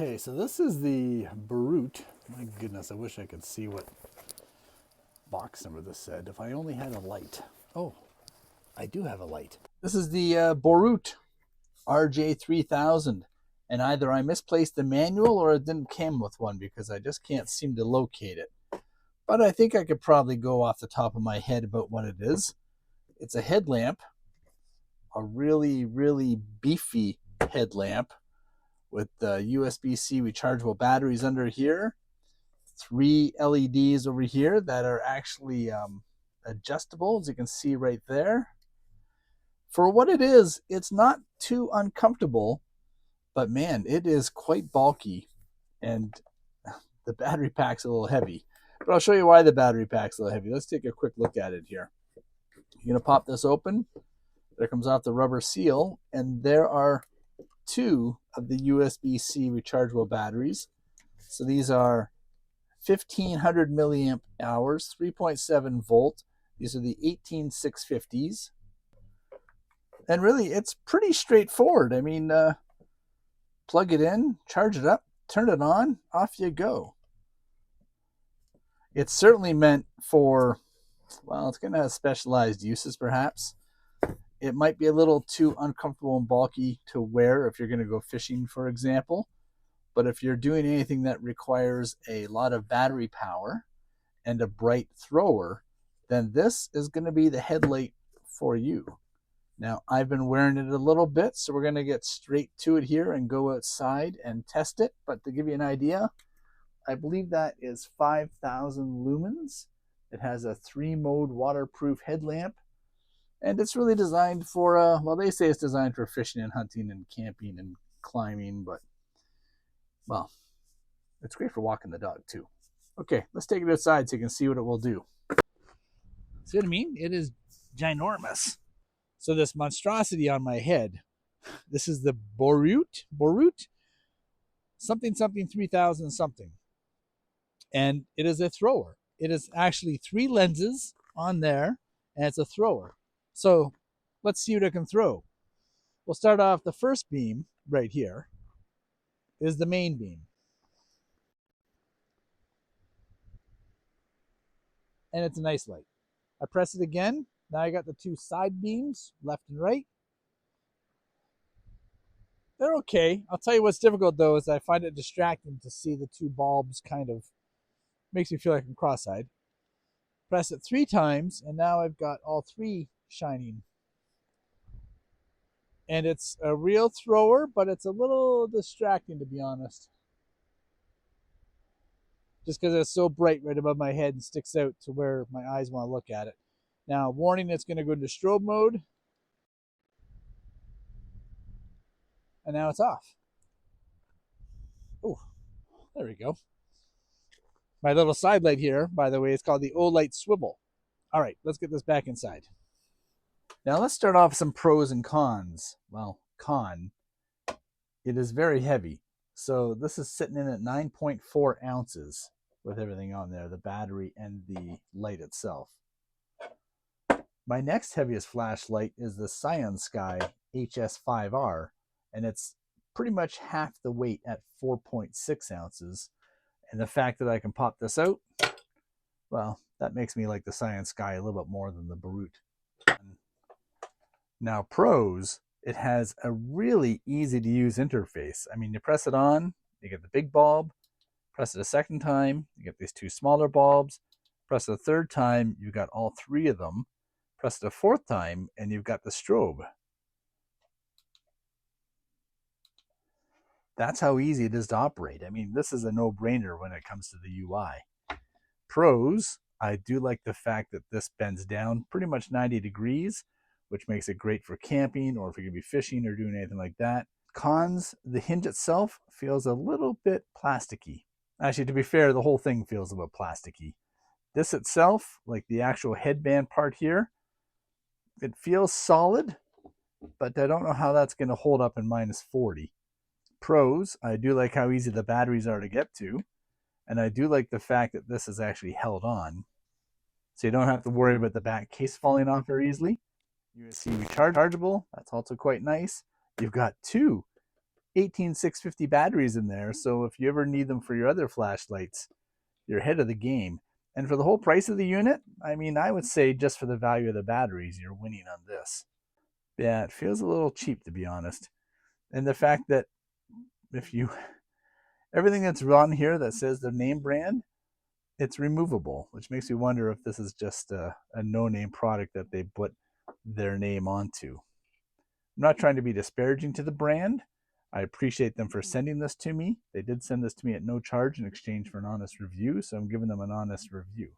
Okay, so this is the Boruit. My goodness, I wish I could see what box number this said. If I only had a light. Oh, I do have a light. This is the Boruit RJ3000. And either I misplaced the manual or it didn't come with one because I just can't seem to locate it. But I think I could probably go off the top of my head about what it is. It's a headlamp, a really, really beefy headlamp with USB-C rechargeable batteries under here. 3 LEDs over here that are actually adjustable, as you can see right there. For what it is, it's not too uncomfortable, but man, it is quite bulky, and the battery pack's a little heavy. But I'll show you why the battery pack's a little heavy. Let's take a quick look at it here. You're going to pop this open. There comes off the rubber seal, and there are 2 of the USB-C rechargeable batteries. So these are 1500 milliamp hours, 3.7 volt. These are the 18650s. And really, it's pretty straightforward. I mean, plug it in, charge it up, turn it on, off you go. It's certainly meant for, well, it's going to have specialized uses perhaps. It might be a little too uncomfortable and bulky to wear if you're going to go fishing, for example. But if you're doing anything that requires a lot of battery power and a bright thrower, then this is going to be the headlight for you. Now, I've been wearing it a little bit, so we're going to get straight to it here and go outside and test it. But to give you an idea, I believe that is 5,000 lumens. It has a 3-mode waterproof headlamp. And it's really designed for, well, they say it's designed for fishing and hunting and camping and climbing, but, well, it's great for walking the dog, too. Okay, let's take it outside so you can see what it will do. See what I mean? It is ginormous. So this monstrosity on my head, this is the Boruit something 3000 something. And it is a thrower. It is actually 3 lenses on there, and it's a thrower. So let's see what it can throw. We'll start off the first beam right here is the main beam. And it's a nice light. I press it again. Now I got the 2 side beams, left and right. They're okay. I'll tell you what's difficult though is I find it distracting to see the 2 bulbs kind of makes me feel like I'm cross-eyed. Press it 3 times and now I've got all 3 shining. And it's a real thrower, but it's a little distracting to be honest. Just because it's so bright right above my head and sticks out to where my eyes want to look at it. Now, warning, it's going to go into strobe mode. And now it's off. Oh, there we go. My little side light here, by the way, is called the Olight Swivel. All right, let's get this back inside. Now let's start off some pros and cons. Well, con, it is very heavy. So this is sitting in at 9.4 ounces with everything on there, the battery and the light itself. My next heaviest flashlight is the Scion Sky HS5R, and it's pretty much half the weight at 4.6 ounces. And the fact that I can pop this out, well, that makes me like the Scion Sky a little bit more than the Boruit. Now, pros, it has a really easy to use interface. I mean, you press it on, you get the big bulb, press it a second time, you get these 2 smaller bulbs, press it a third time, you've got all 3 of them, press it a 4th time, and you've got the strobe. That's how easy it is to operate. I mean, this is a no-brainer when it comes to the UI. Pros, I do like the fact that this bends down pretty much 90 degrees, which makes it great for camping or if you're going to be fishing or doing anything like that. Cons, the hinge itself feels a little bit plasticky. Actually, to be fair, the whole thing feels a bit plasticky. This itself, like the actual headband part here, it feels solid, but I don't know how that's going to hold up in -40. Pros, I do like how easy the batteries are to get to, and I do like the fact that this is actually held on, so you don't have to worry about the back case falling off very easily. USB rechargeable, that's also quite nice. You've got 2 18650 batteries in there, so if you ever need them for your other flashlights, you're ahead of the game. And for the whole price of the unit, I mean, I would say just for the value of the batteries, you're winning on this. Yeah, it feels a little cheap, to be honest. And the fact that if you, everything that's on here that says the name brand, it's removable, which makes me wonder if this is just a no-name product that they put their name onto. I'm not trying to be disparaging to the brand. I appreciate them for sending this to me. They did send this to me at no charge in exchange for an honest review, so I'm giving them an honest review.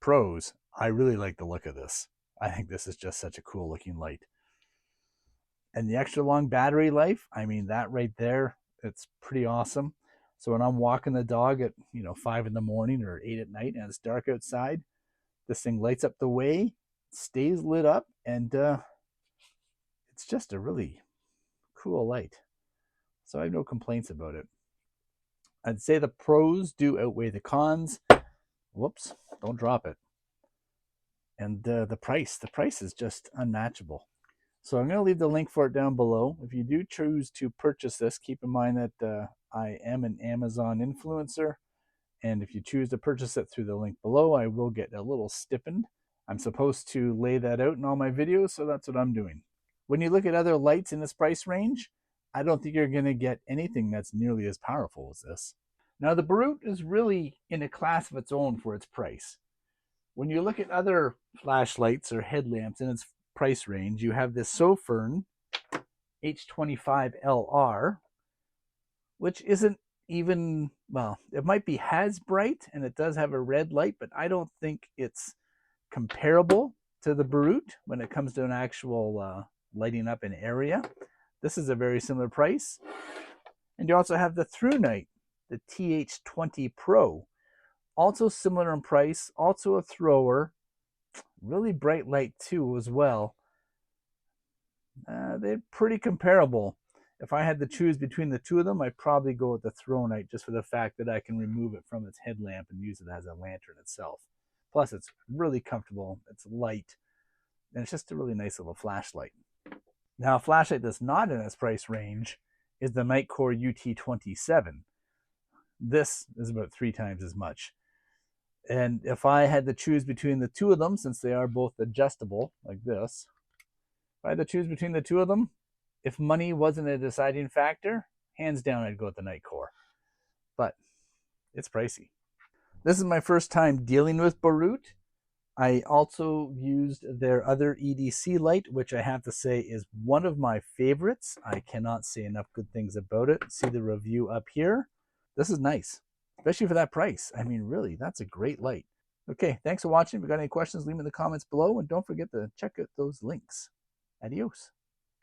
Pros, I really like the look of this. I think this is just such a cool looking light. And the extra long battery life, I mean, that right there, it's pretty awesome. So when I'm walking the dog at 5 in the morning or 8 at night and it's dark outside, this thing lights up the way, stays lit up, and it's just a really cool light. So I have no complaints about it. I'd say the pros do outweigh the cons. Whoops, don't drop it. And the price is just unmatchable. So I'm going to leave the link for it down below. If you do choose to purchase this, keep in mind that I am an Amazon influencer. And if you choose to purchase it through the link below, I will get a little stipend. I'm supposed to lay that out in all my videos, so that's what I'm doing. When you look at other lights in this price range, I don't think you're going to get anything that's nearly as powerful as this. Now, the Boruit is really in a class of its own for its price. When you look at other flashlights or headlamps in its price range, you have this Sofirn H25LR, which isn't even, well, it might be as bright, and it does have a red light, but I don't think it's comparable to the Boruit when it comes to an actual lighting up an area. This is a very similar price. And you also have the Thrunite, the TH20 Pro, also similar in price, also a thrower, really bright light too as well. They're pretty comparable. If I had to choose between the two of them, I'd probably go with the Thrunite just for the fact that I can remove it from its headlamp and use it as a lantern itself. Plus, it's really comfortable, it's light, and it's just a really nice little flashlight. Now, a flashlight that's not in its price range is the Nitecore UT27. This is about 3 times as much. And if I had to choose between the two of them, since they are both adjustable like this, if I had to choose between the two of them, if money wasn't a deciding factor, hands down I'd go with the Nitecore. But it's pricey. This is my first time dealing with Boruit. I also used their other EDC Light, which I have to say is one of my favorites. I cannot say enough good things about it. See the review up here. This is nice, especially for that price. I mean, really, that's a great light. Okay, thanks for watching. If you got any questions, leave them in the comments below, and don't forget to check out those links. Adios.